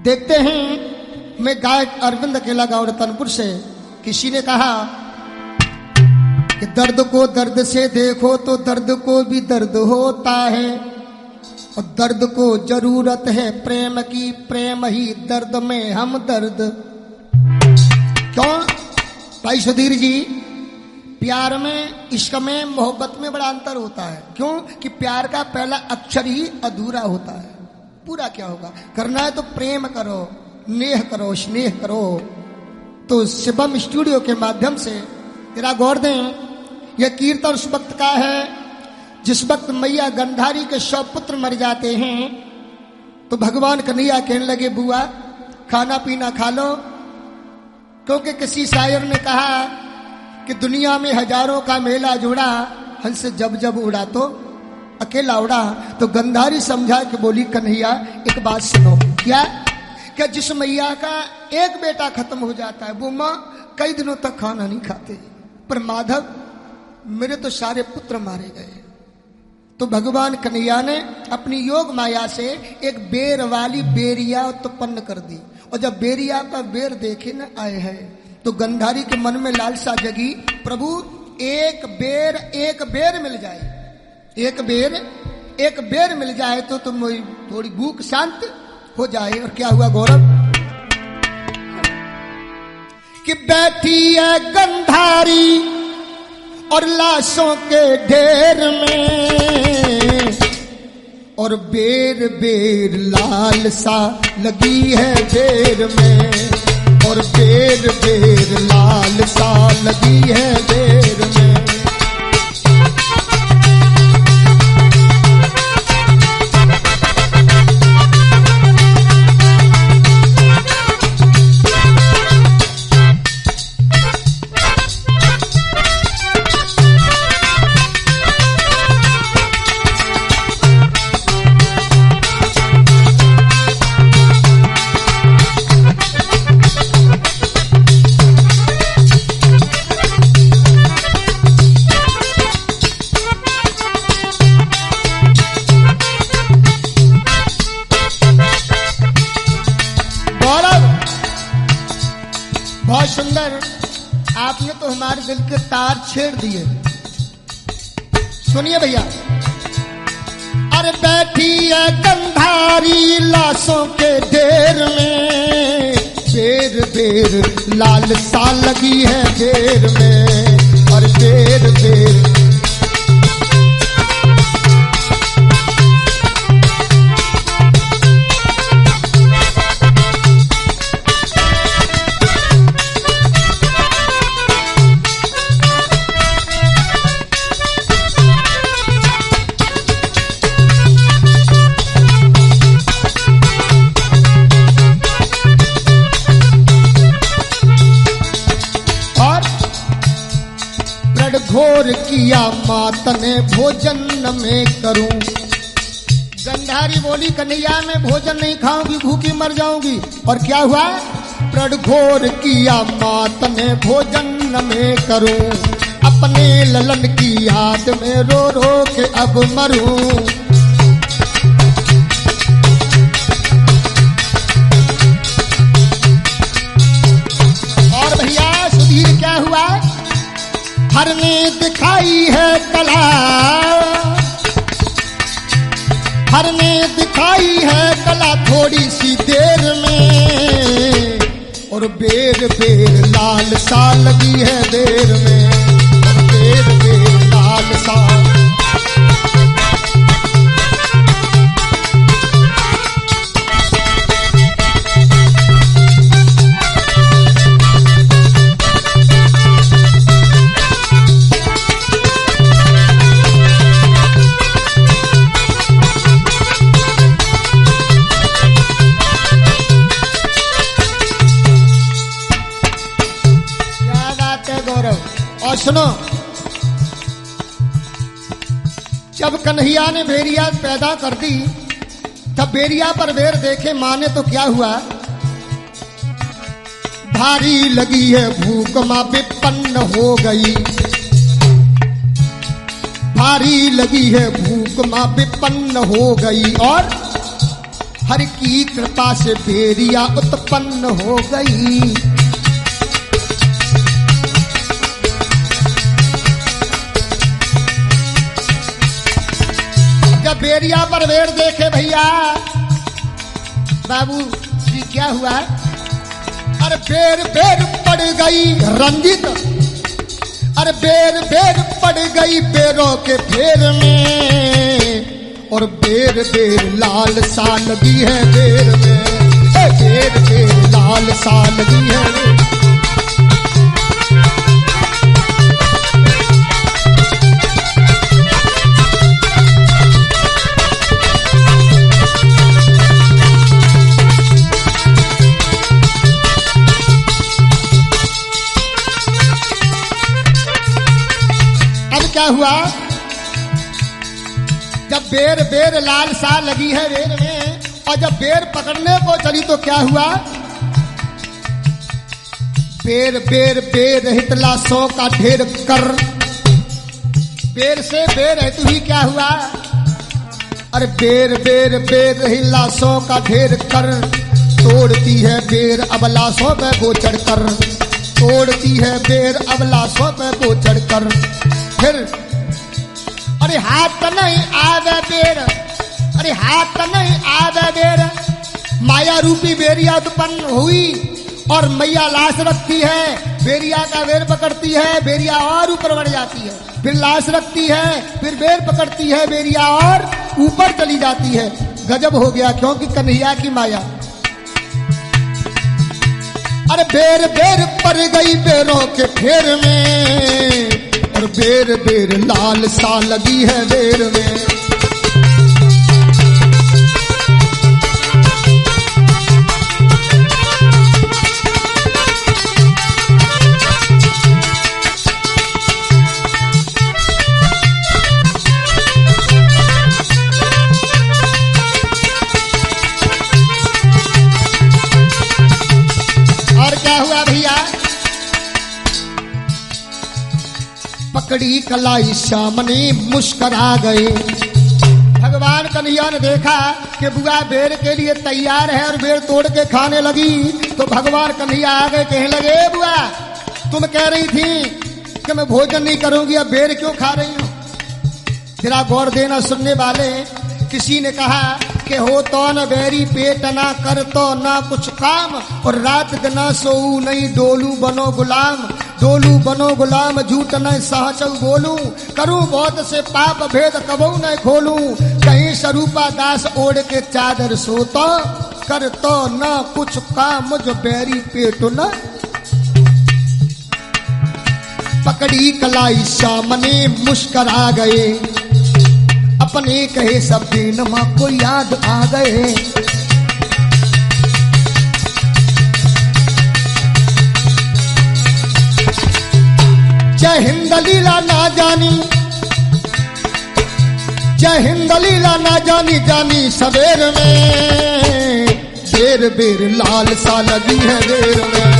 देखते हैं, मैं गायक अरविंद अकेला गांव रतनपुर से। किसी ने कहा कि दर्द को दर्द से देखो तो दर्द को भी दर्द होता है, और दर्द को जरूरत है प्रेम की, प्रेम ही दर्द में हम दर्द। क्यों भाई सुधीर जी? प्यार में, इश्क में, मोहब्बत में बड़ा अंतर होता है। क्यों कि प्यार का पहला अक्षर ही अधूरा होता है। पूरा क्या होगा? करना है तो प्रेम करो, नेह करो, स्नेह करो। तो शिवम स्टूडियो के माध्यम से तेरा गौर दें, यह कीर्तन उस वक्त का है जिस वक्त मैया गंधारी के 100 पुत्र मर जाते हैं, तो भगवान कन्हैया कहने लगे बुआ खाना पीना खा लो, क्योंकि किसी शायर ने कहा कि दुनिया में हजारों का मेला जुड़ा, हंस जब जब उड़ा तो अकेला उड़ा। तो गंधारी समझा के बोली कन्हैया एक बात सुनो। क्या जिस मैया का एक बेटा खत्म हो जाता है वो माँ कई दिनों तक खाना नहीं खाते, पर माधव मेरे तो सारे पुत्र मारे गए। तो भगवान कन्हैया ने अपनी योग माया से एक बेर वाली बेरिया उत्पन्न कर दी, और जब बेरिया का बेर देखे न आए हैं तो गंधारी के मन में लालसा जगी, प्रभु एक बेर मिल जाए, एक बेर मिल जाए तो तुम थोड़ी भूख शांत हो जाए। और क्या हुआ गौरव कि बैठी है गंधारी और लाशों के ढेर में, और बेर बेर लालसा लगी है बेर में, और बेर बेर लालसा लगी है बेर में। बहुत सुंदर, आपने तो हमारे दिल के तार छेड़ दिए। सुनिए भैया, अरे बैठी है गंधारी लाशों के ढेर में, बेर बेर लालसा लगी है बेर में, और बेर बेर घोर किया मात ने भोजन में करूं। गंधारी बोली कन्हैया मैं भोजन नहीं खाऊंगी, भूखी मर जाऊंगी। और क्या हुआ? प्रण घोर किया मात ने भोजन में करूं, अपने ललन की याद में रो रो के अब मरूं। और भैया सुधीर क्या हुआ? हर ने दिखाई है कला, हर ने दिखाई है कला थोड़ी सी देर में, और बेर बेर लालसा लगी है देर में, और बेर बेर लालसा। और सुनो, जब कन्हैया ने भेड़िया पैदा कर दी तब बेरिया पर बेर देखे माने तो क्या हुआ? भारी लगी है भूख मां विपन्न हो गई, भारी लगी है भूख माँ विपन्न हो गई और हर की कृपा से बेरिया उत्पन्न हो गई। जब बेरिया पर बेर देखे भैया बाबू जी क्या हुआ, अरे बेर बेर पड़ गई रंजित, अरे बेर बेर पड़ गई बेरों के फेर में और बेर बेर लाल सा लगी है बेर में, बेर बेर लाल सा लगी है। क्या हुआ, जब बेर बेर लाल सा लगी है बेर में और जब बेर पकड़ने को चली तो क्या हुआ, बेर बेर बेर हितला सौ का ढेर कर, बेर से बेर हेतु ही क्या हुआ, अरे बेर बेर बेर हिला सौ का ढेर कर, तोड़ती है बेर अबला सौ पे गोचर कर, तोड़ती है बेर अबला सौ पे गोचर कर। फिर अरे हाथ नहीं आवे बेर, अरे हाथ नहीं आवे बेर, माया रूपी बेरिया उत्पन्न हुई और मैया लाश रखती है, बेरिया का बेर पकड़ती है, बेरिया और ऊपर बढ़ जाती है, फिर लाश रखती है, फिर बेर पकड़ती है, बेरिया और ऊपर चली जाती है। गजब हो गया, क्योंकि कन्हैया की माया। अरे बेर बेर पड़ गई बेरों के फेर में और बेर बेर लाल सा लगी है बेर में। और क्या हुआ भैया, पकड़ी कलाई सामने मुस्करा गए। भगवान कन्हैया ने देखा कि बुआ बेर के लिए तैयार है और बेर तोड़ के खाने लगी, तो भगवान कन्हैया आ गए, कहने लगे बुआ तुम कह रही थी कि मैं भोजन नहीं करूंगी, अब बेर क्यों खा रही हूं। जरा गौर देना सुनने वाले, किसी ने कहा कि हो तो न बैरी पेट ना कर तो ना कुछ काम और रात दिन सोऊ नहीं डोलू बनो गुलाम, डोलू बनो गुलाम झूठ न सहचऊ बोलू, करूं बहुत से पाप भेद कबू न खोलू, कहीं स्वरूपा दास ओढ़ के चादर सोतो कर तो न कुछ काम मुझ बैरी पेट न। पकड़ी कलाई सामने मुस्करा गए, अपने कहे सब दिन माँ को याद आ गए। जय हिंद लीला ना जानी, जय हिंद लीला ना जानी, जानी सवेर में बेर बेर लाल सा लगी है बेर में।